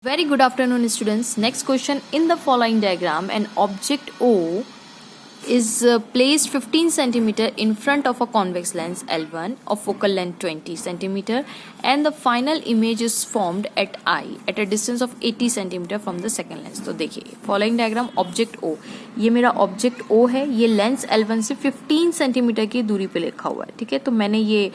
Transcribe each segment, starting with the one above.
Very good afternoon, students. Next question. In the following diagram, an object O is placed 15 centimeter in front of a convex lens L1 of focal length 20 centimeter, and the final image is formed at I at a distance of 80 centimeter from the second lens. तो देखिए following diagram, object O, ये मेरा object O है, ये lens L1 से 15 centimetre की दूरी पे लिखा हुआ है. ठीक है, तो मैंने ये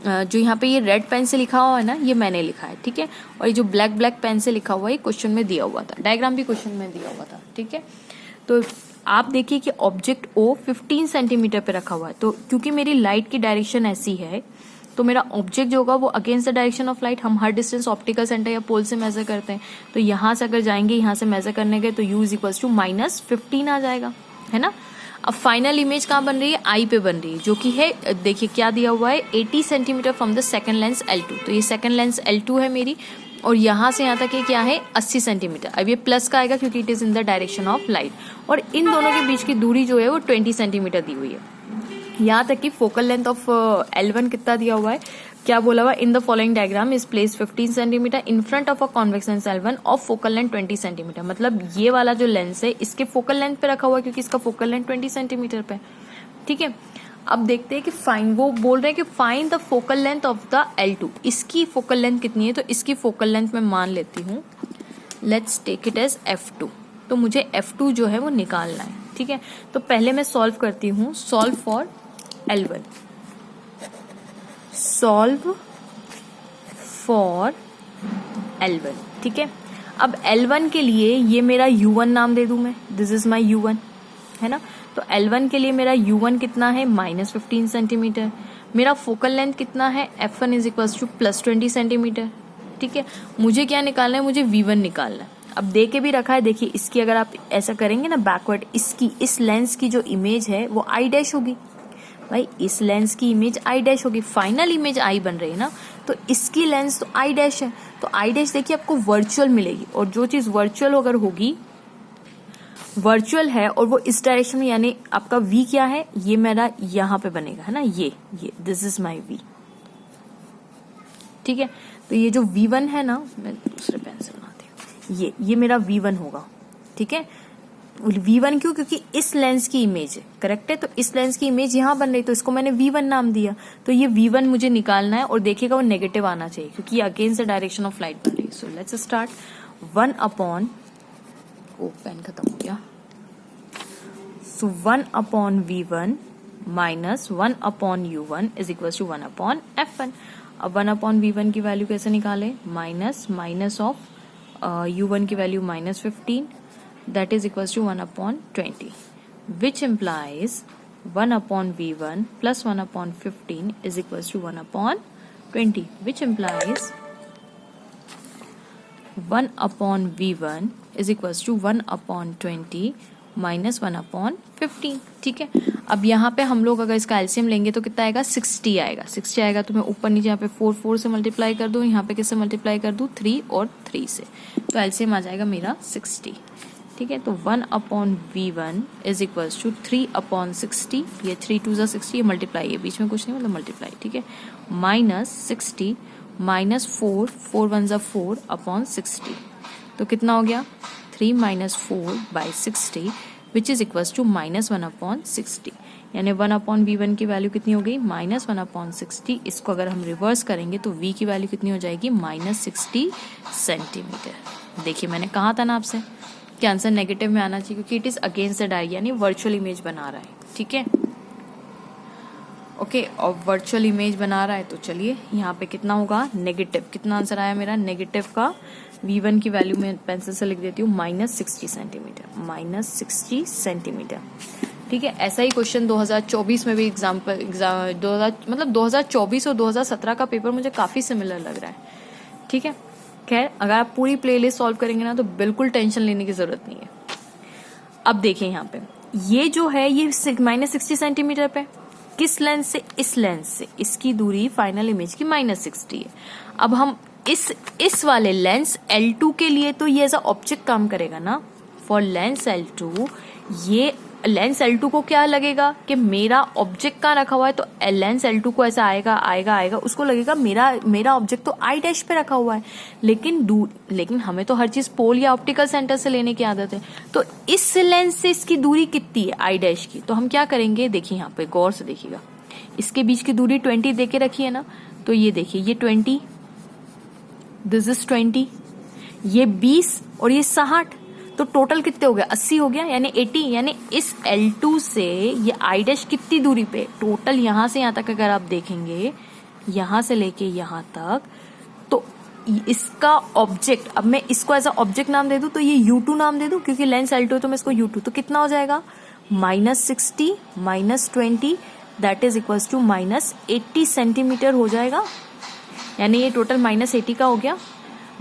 जो यहाँ पे ये रेड पेन से लिखा हुआ है ना, ये मैंने लिखा है. ठीक है, और ये जो ब्लैक पेन से लिखा हुआ है, ये क्वेश्चन में दिया हुआ था, डायग्राम भी क्वेश्चन में दिया हुआ था. ठीक है, तो आप देखिए कि ऑब्जेक्ट O 15 सेंटीमीटर पे रखा हुआ है. तो क्योंकि मेरी लाइट की डायरेक्शन ऐसी है, तो मेरा ऑब्जेक्ट जो होगा वो against the direction of light. हम हर डिस्टेंस ऑप्टिकल सेंटर या पोल से मेजर करते हैं, तो यहाँ से अगर जाएंगे, यहाँ से मेजर करने गए तो U इज इक्वल्स टू -15 आ जाएगा, है ना. अब फाइनल इमेज कहाँ बन रही है? आई पे बन रही है, जो कि है, देखिए क्या दिया हुआ है, 80 centimetre from the second lens L2. तो ये सेकंड लेंस L2 है मेरी, और यहाँ से यहाँ तक ये क्या है, 80 सेंटीमीटर. अब ये प्लस का आएगा क्योंकि it is in the direction of light, और इन दोनों के बीच की दूरी जो है वो 20 सेंटीमीटर दी हुई है. यहाँ तक कि फोकल लेंथ ऑफ L1 कितना दिया हुआ है, क्या बोला हुआ, in the following diagram is place 15 centimetre in front of a convex lens L1 of focal length 20 centimetre. मतलब ये वाला जो लेंस है इसके फोकल लेंथ पे रखा हुआ है, क्योंकि इसका फोकल लेंथ 20 सेंटीमीटर पे. ठीक है, अब देखते हैं कि फाइन, वो बोल रहे हैं कि fine the focal length of the L2. इसकी फोकल लेंथ कितनी है, तो इसकी फोकल लेंथ मैं मान लेती हूँ, let's take it as F2. तो मुझे F2 जो है वो निकालना है. ठीक है, तो पहले मैं सॉल्व करती हूँ. Solve for L1, solve for L1. ठीक है, अब L1 के लिए ये मेरा U1 नाम दे दूं मैं, दिस इज माई U1, है ना. तो L1 के लिए मेरा U1 कितना है, -15 सेंटीमीटर. मेरा फोकल लेंथ कितना है, F1 is equals to +20 centimetre. ठीक है, मुझे क्या निकालना है, मुझे V1 निकालना है. अब दे के भी रखा है, देखिए इसकी अगर आप ऐसा करेंगे ना बैकवर्ड, इसकी इस लेंस की जो इमेज है वो I डैश होगी. भाई इस लेंस की इमेज I डैश होगी, फाइनल इमेज I बन रही है ना, तो इसकी लेंस तो I डैश है. तो I डैश देखिए आपको वर्चुअल मिलेगी, और जो चीज वर्चुअल अगर होगी, वर्चुअल है और वो इस डायरेक्शन में, यानी आपका V क्या है, ये मेरा यहाँ पे बनेगा, है ना, ये दिस इज माई V. ठीक है, तो ये जो V1 है ना, मैं दूसरे पेन से बनाती हूँ, ये मेरा V1 होगा. ठीक है, V1 क्यों, क्योंकि इस लेंस की इमेज है, करेक्ट है, तो इस लेंस की इमेज यहाँ बन रही, तो इसको मैंने V1 नाम दिया. तो ये V1 मुझे निकालना है, और देखिएगा वो नेगेटिव आना चाहिए, क्योंकि ये against the direction of light बन रही है. So let's start. 1 अपॉन, ओ पेन खत्म हो गया. So 1 upon V1 minus 1 upon U1 is equal to 1 upon F1. अब 1 अपॉन V1 की वैल्यू कैसे निकाले, माइनस ऑफ U1 की value -15, that is equals to 1 upon 20, which implies 1 upon V1 plus 1 upon 15 is equals to 1 upon 20, which implies 1 upon V1 is equals to 1 upon 20 minus 1 upon 15. ठीक है, अब यहाँ पे हम लोग अगर इसका एलसीएम लेंगे तो कितना आएगा, 60 आएगा. 60 आएगा तो मैं ऊपर नीचे यहाँ पे 4 से मल्टीप्लाई कर दूँ, यहाँ पे किससे मल्टीप्लाई कर दूँ, 3 और 3 से, तो एलसीएम आ जाएगा मेरा 60. ठीक है, तो 1 upon V1 is equals to 3 upon 60, ये 3 2 60, ये मल्टीप्लाई है, बीच में कुछ नहीं, मतलब मल्टीप्लाई. ठीक है, -60 -4 1 4 अपॉन 60, तो कितना हो गया, 3 -4/60 which is equals to -1 upon 60. यानी 1 अपॉन V1 की वैल्यू कितनी हो गई, -1 अपॉन 60. इसको अगर हम रिवर्स करेंगे तो V की वैल्यू कितनी हो जाएगी, -60 सेंटीमीटर. देखिए मैंने कहा था ना आपसे कि आंसर नेगेटिव में आना चाहिए, क्योंकि it is against the direction, यानी वर्चुअल इमेज बना रहा है. ठीक है, ओके, और वर्चुअल इमेज बना रहा है, तो चलिए यहाँ पे कितना होगा, नेगेटिव. कितना आंसर आया मेरा, नेगेटिव का V1 की वैल्यू में पेंसिल से लिख देती हूँ, -60 सेंटीमीटर, -60 सेंटीमीटर. ठीक है, ऐसा ही क्वेश्चन 2024 में भी मतलब 2024 और 2017 का पेपर मुझे काफी सिमिलर लग रहा है. ठीक है, खैर अगर आप पूरी प्लेलिस्ट सॉल्व करेंगे ना, तो बिल्कुल टेंशन लेने की जरूरत नहीं है. अब देखिए यहाँ पे ये जो है, ये -60 सेंटीमीटर पे, किस लेंस से, इस लेंस से, इसकी दूरी फाइनल इमेज की -60 है. अब हम इस वाले लेंस L2 के लिए तो ये एज अ ऑब्जेक्ट काम करेगा ना, फॉर लेंस L2 ये लेंस L2 को क्या लगेगा कि मेरा ऑब्जेक्ट कहाँ रखा हुआ है, तो लेंस L2 को ऐसा आएगा आएगा आएगा, उसको लगेगा मेरा ऑब्जेक्ट तो आई डैश पे रखा हुआ है। लेकिन हमें तो हर चीज पोल या ऑप्टिकल सेंटर से लेने की आदत है। तो इस लेंस से इसकी दूरी कितनी है आई डैश की, तो हम क्या करेंगे, देखिए यहाँ पे गौर से देखिएगा, इसके बीच की दूरी 20 दे के रखी है ना, तो ये देखिए ये 20, दिस इज 20, ये 20 और ये 60, तो टोटल कितने हो गए, 80 हो गया, यानी 80। यानी इस L2 से ये आई डैश कितनी दूरी पे, टोटल यहां से यहां तक अगर आप देखेंगे, यहां से लेके यहां तक, तो इसका ऑब्जेक्ट, अब मैं इसको ऐसा ऑब्जेक्ट नाम दे दूं, तो ये U2 नाम दे दूं, क्योंकि लेंस L2 है तो मैं इसको U2, तो कितना हो जाएगा, -60 -20 that is equals to -80 centimetre हो जाएगा। यानी ये टोटल -80 का हो गया।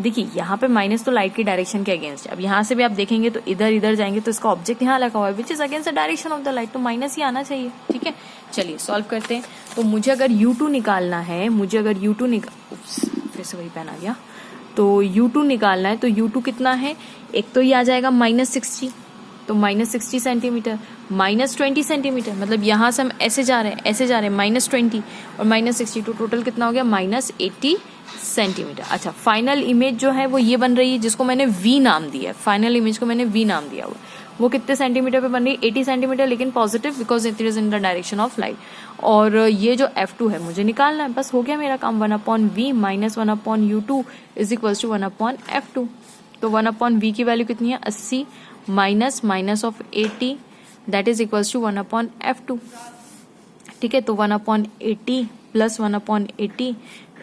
देखिए यहाँ पे माइनस तो लाइट की डायरेक्शन के अगेंस्ट है। अब यहाँ से भी आप देखेंगे तो इधर इधर जाएंगे तो इसका ऑब्जेक्ट यहाँ लगा हुआ है which is against the direction of the light, तो माइनस ही आना चाहिए। ठीक है, चलिए सॉल्व करते हैं। तो मुझे अगर U2 निकालना है, फिर से वही पेन आ गया, तो U2 निकालना है, तो U2 कितना है, एक तो ये आ जाएगा -60, तो -60 सेंटीमीटर, -20 सेंटीमीटर, मतलब यहाँ से हम ऐसे जा रहे हैं -20 और -60, तो टोटल कितना हो गया, -80 सेंटीमीटर। अच्छा, फाइनल इमेज जो है वो ये बन रही है, जिसको मैंने V नाम दिया है, फाइनल इमेज को मैंने V नाम दिया हुआ, वो कितने सेंटीमीटर पे बन रही है, 80 सेंटीमीटर, लेकिन positive because it is in the direction of light. और ये जो F2 है मुझे निकालना है, बस हो गया मेरा काम। 1/V minus 1/U2 is equals to 1/F2। तो 1/V की वैल्यू कितनी है, 80 minus of 80 that is equals to 1/F2। ठीक है, तो 1/80 plus 1/80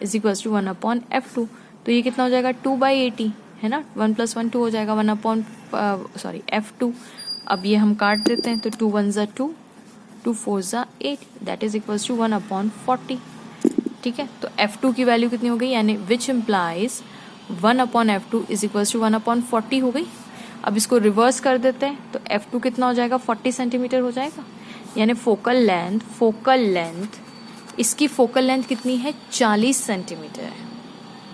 is equals to 1/F2। तो ये कितना हो जाएगा, 2/80 है ना, 1 + 1 2 हो जाएगा, F2। अब ये हम काट देते हैं, तो 2 1 ज़ा 2, 2 4 ज़ा 8 दैट इज इक्वल्स टू 1/40। ठीक है, तो F2 की वैल्यू कितनी हो गई, यानी which implies 1/F2 is equals to 1/40 हो गई। अब इसको रिवर्स कर देते हैं, तो F2 कितना हो जाएगा, 40 सेंटीमीटर हो जाएगा। यानी फोकल लेंथ इसकी फोकल लेंथ कितनी है, 40 सेंटीमीटर है।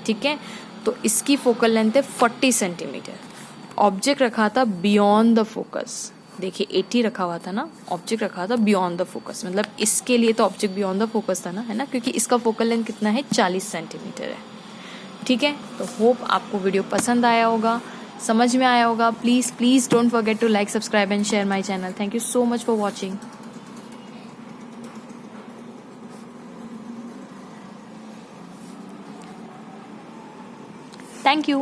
ठीक है, तो इसकी फोकल लेंथ है 40 सेंटीमीटर। ऑब्जेक्ट रखा था बियॉन्ड द फोकस, देखिए 80 रखा हुआ था ना, ऑब्जेक्ट रखा था बियॉन्ड द फोकस, मतलब इसके लिए तो ऑब्जेक्ट बियॉन्ड द फोकस था ना, है ना, क्योंकि इसका फोकल लेंथ कितना है, 40 सेंटीमीटर है। ठीक है, तो होप आपको वीडियो पसंद आया होगा, समझ में आया होगा। Please don't forget to like, subscribe and share my channel. Thank you so much for watching. Thank you.